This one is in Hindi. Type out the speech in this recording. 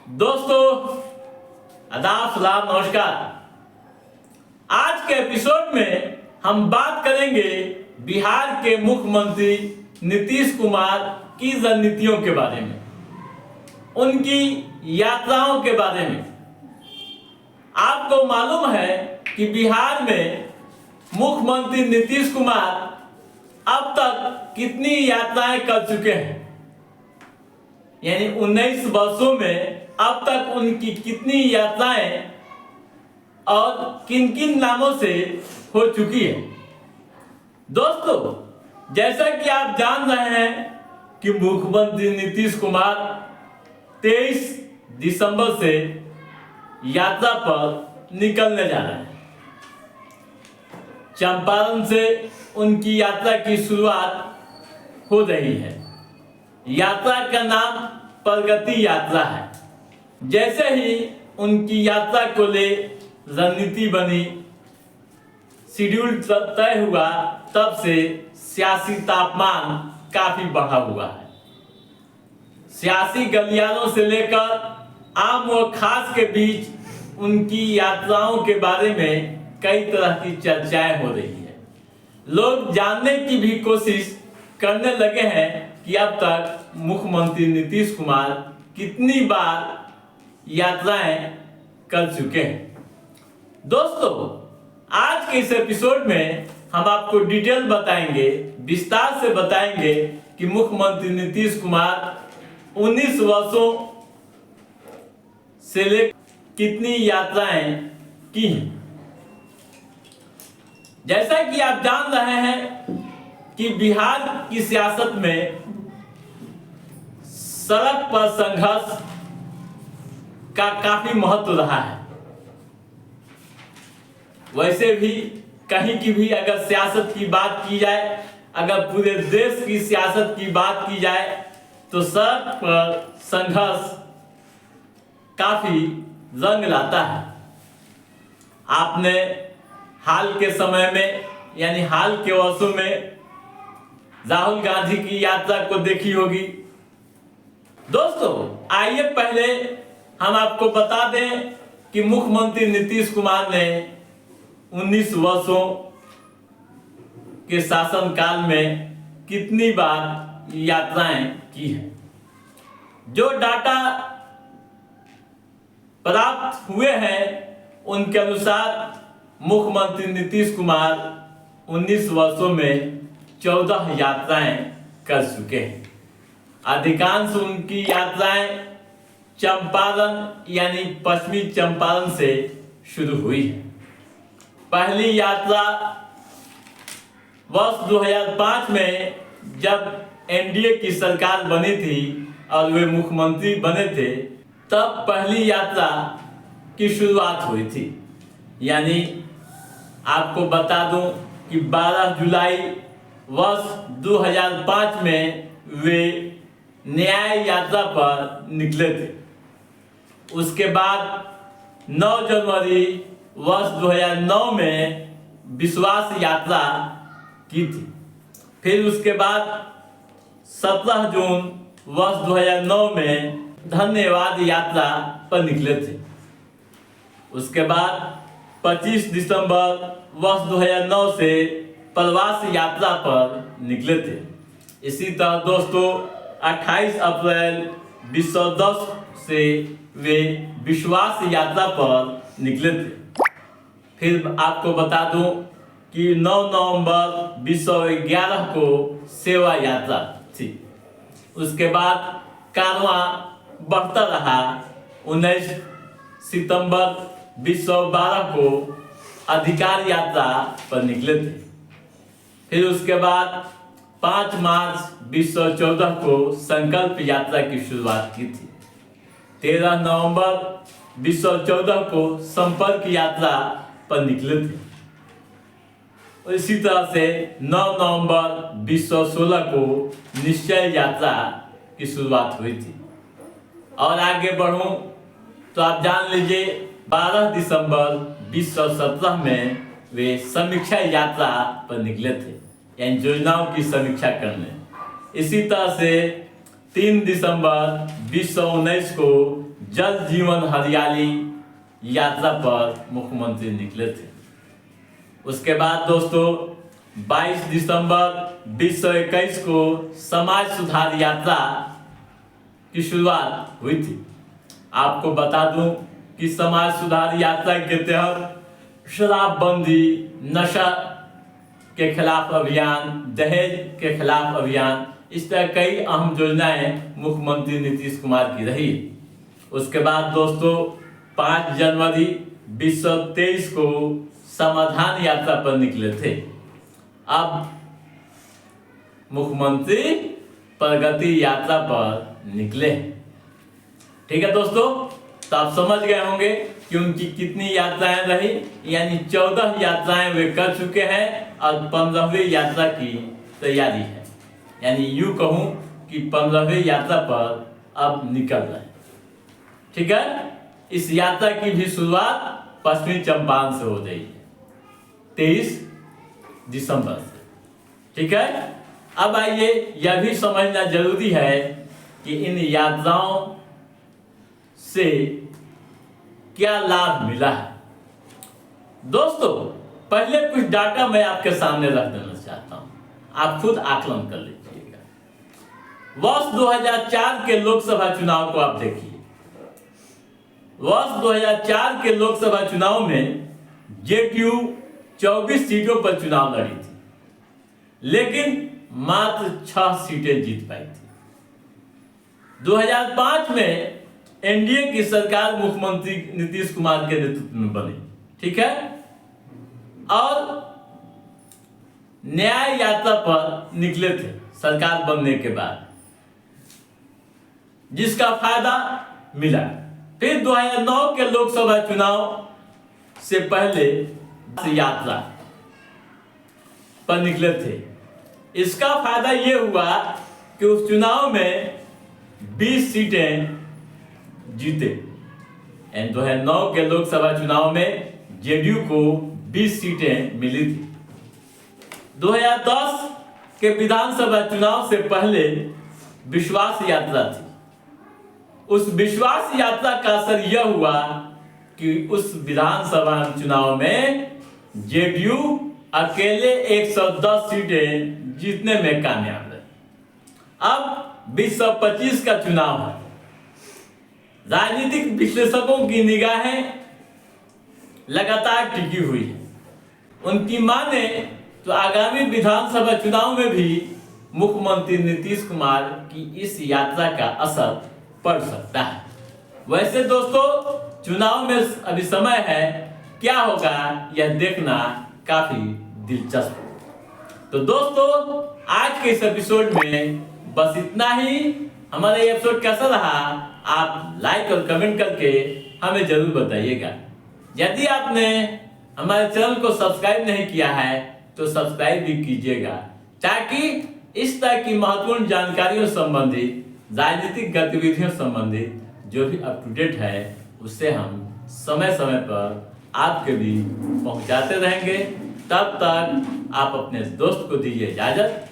दोस्तों आदाब सलाम नमस्कार। आज के एपिसोड में हम बात करेंगे बिहार के मुख्यमंत्री नीतीश कुमार की रणनीतियों के बारे में, उनकी यात्राओं के बारे में। आपको मालूम है कि बिहार में मुख्यमंत्री नीतीश कुमार अब तक कितनी यात्राएं कर चुके हैं, यानी 19 वर्षों में अब तक उनकी कितनी यात्राएं और किन किन नामों से हो चुकी है। दोस्तों, जैसा कि आप जान रहे हैं कि मुख्यमंत्री नीतीश कुमार 23 दिसंबर से यात्रा पर निकलने जा रहे हैं। चंपारण से उनकी यात्रा की शुरुआत हो रही है। यात्रा का नाम प्रगति यात्रा है। जैसे ही उनकी यात्रा को ले रणनीति बनी, शेड्यूल तय हुआ, तब से सियासी तापमान काफी बढ़ा हुआ है। सियासी गलियारों से लेकर आम व खास के बीच उनकी यात्राओं के बारे में कई तरह की चर्चाएं हो रही है। लोग जानने की भी कोशिश करने लगे हैं कि अब तक मुख्यमंत्री नीतीश कुमार कितनी बार यात्राएं कर चुके हैं। दोस्तों, आज के इस एपिसोड में हम आपको डिटेल बताएंगे, विस्तार से बताएंगे कि मुख्यमंत्री नीतीश कुमार 19 वर्षों से लेकर कितनी यात्राएं की हैं। जैसा कि आप जान रहे हैं कि बिहार की सियासत में सड़क पर संघर्ष का काफी महत्व रहा है। वैसे भी कहीं की भी अगर सियासत की बात की जाए, अगर पूरे देश की सियासत की बात की जाए, तो सड़क पर संघर्ष काफी रंग लाता है। आपने हाल के समय में, यानी हाल के वर्षों में राहुल गांधी की यात्रा को देखी होगी। दोस्तों, आइए पहले हम आपको बता दें कि मुख्यमंत्री नीतीश कुमार ने 19 वर्षों के शासनकाल में कितनी बार यात्राएं की हैं। जो डाटा प्राप्त हुए हैं उनके अनुसार मुख्यमंत्री नीतीश कुमार 19 वर्षों में 14 यात्राएं कर चुके हैं। अधिकांश उनकी यात्राएं चंपारण यानी पश्चिमी चंपारण से शुरू हुई है। पहली यात्रा वर्ष 2005 में जब एनडीए की सरकार बनी थी और वे मुख्यमंत्री बने थे, तब पहली यात्रा की शुरुआत हुई थी। यानी आपको बता दूं कि 12 जुलाई वर्ष 2005 में वे न्याय यात्रा पर निकले थे। उसके बाद 9 जनवरी वर्ष 2009 में विश्वास यात्रा की थी। फिर उसके बाद 17 जून वर्ष 2009 में धन्यवाद यात्रा पर निकले थे। उसके बाद 25 दिसंबर वर्ष 2009 से प्रवास यात्रा पर निकले थे। इसी तरह दोस्तों 28 अप्रैल 2010 से वे विश्वास यात्रा पर निकले थे। फिर आपको बता दूं कि 9 नवंबर 2011 को सेवा यात्रा थी। उसके बाद कारवां बढ़ता रहा। 19 सितंबर 2012 को अधिकार यात्रा पर निकले थे। फिर उसके बाद 5 मार्च 2014 को संकल्प यात्रा की शुरुआत की थी। 13 नवंबर 2014 को संपर्क यात्रा पर निकले थे। और इसी तरह से 9 नवंबर 2016 को निश्चय यात्रा की शुरुआत हुई थी। और आगे बढ़ूं तो आप जान लीजिए 12 दिसंबर 2017 में वे समीक्षा यात्रा पर निकले थे, यानी योजनाओं की समीक्षा करने। इसी तरह से 3 दिसंबर 2019 को जल जीवन हरियाली यात्रा पर मुख्यमंत्री निकले थे। उसके बाद दोस्तों 22 दिसंबर 2021 को समाज सुधार यात्रा की शुरुआत हुई थी। आपको बता दूं कि समाज सुधार यात्रा के तहत शराबबंदी, नशा के खिलाफ अभियान, दहेज के खिलाफ अभियान, इस तरह कई अहम योजनाएं मुख्यमंत्री नीतीश कुमार की रही। उसके बाद दोस्तों 5 जनवरी 2023 को समाधान यात्रा पर निकले थे। अब मुख्यमंत्री प्रगति यात्रा पर निकले। ठीक है दोस्तों, तो आप समझ गए होंगे कि उनकी कितनी यात्राएं रही, यानी 14 यात्राएं वे कर चुके हैं और 15वीं यात्रा की तैयारी है। यानी यूं कहूं कि 15वीं यात्रा पर अब निकल रहे हैं। ठीक है, इस यात्रा की भी शुरुआत पश्चिमी चंपारण से हो रही है 23 दिसंबर से। ठीक है, अब आइए यह भी समझना जरूरी है कि इन यात्राओं से क्या लाभ मिला है। दोस्तों पहले कुछ डाटा मैं आपके सामने रख देना चाहता हूं, आप खुद आकलन कर लीजिएगा। वर्ष 2004 के लोकसभा चुनाव को आप देखिए। वर्ष 2004 के लोकसभा चुनाव में जेडीयू 24 सीटों पर चुनाव लड़ी थी, लेकिन मात्र 6 सीटें जीत पाई थी। 2005 में एनडीए की सरकार मुख्यमंत्री नीतीश कुमार के नेतृत्व में बनी। ठीक है, और न्याय यात्रा पर निकले थे सरकार बनने के बाद, जिसका फायदा मिला। फिर 2009 के लोकसभा चुनाव से पहले यात्रा पर निकले थे। इसका फायदा यह हुआ कि उस चुनाव में 20 सीटें जीते। 2009 के लोकसभा चुनाव में जेडीयू को 20 सीटें मिली थी। 2010 के विधानसभा चुनाव से पहले विश्वास यात्रा थी। उस विश्वास यात्रा का असर यह हुआ कि उस विधानसभा चुनाव में जेडीयू अकेले 110 सीटें जीतने में कामयाब रहे। अब 2025 का चुनाव है। राजनीतिक विश्लेषकों की निगाहें लगातार टिकी हुई है। उनकी माने तो आगामी विधानसभा चुनाव में भी मुख्यमंत्री नीतीश कुमार की इस यात्रा का असर पड़ सकता है। वैसे दोस्तों चुनाव में अभी समय है, क्या होगा यह देखना काफी दिलचस्प। तो दोस्तों आज के इस एपिसोड में बस इतना ही। हमारा ये एपिसोड कैसा रहा आप लाइक और कमेंट करके हमें जरूर बताइएगा। यदि आपने हमारे चैनल को सब्सक्राइब नहीं किया है तो सब्सक्राइब भी कीजिएगा, ताकि इस तरह की महत्वपूर्ण जानकारियों संबंधित, राजनीतिक गतिविधियों संबंधित जो भी अप टू डेट है उससे हम समय समय पर आपके भी पहुंचाते रहेंगे। तब तक आप अपने दोस्त को दीजिए इजाजत।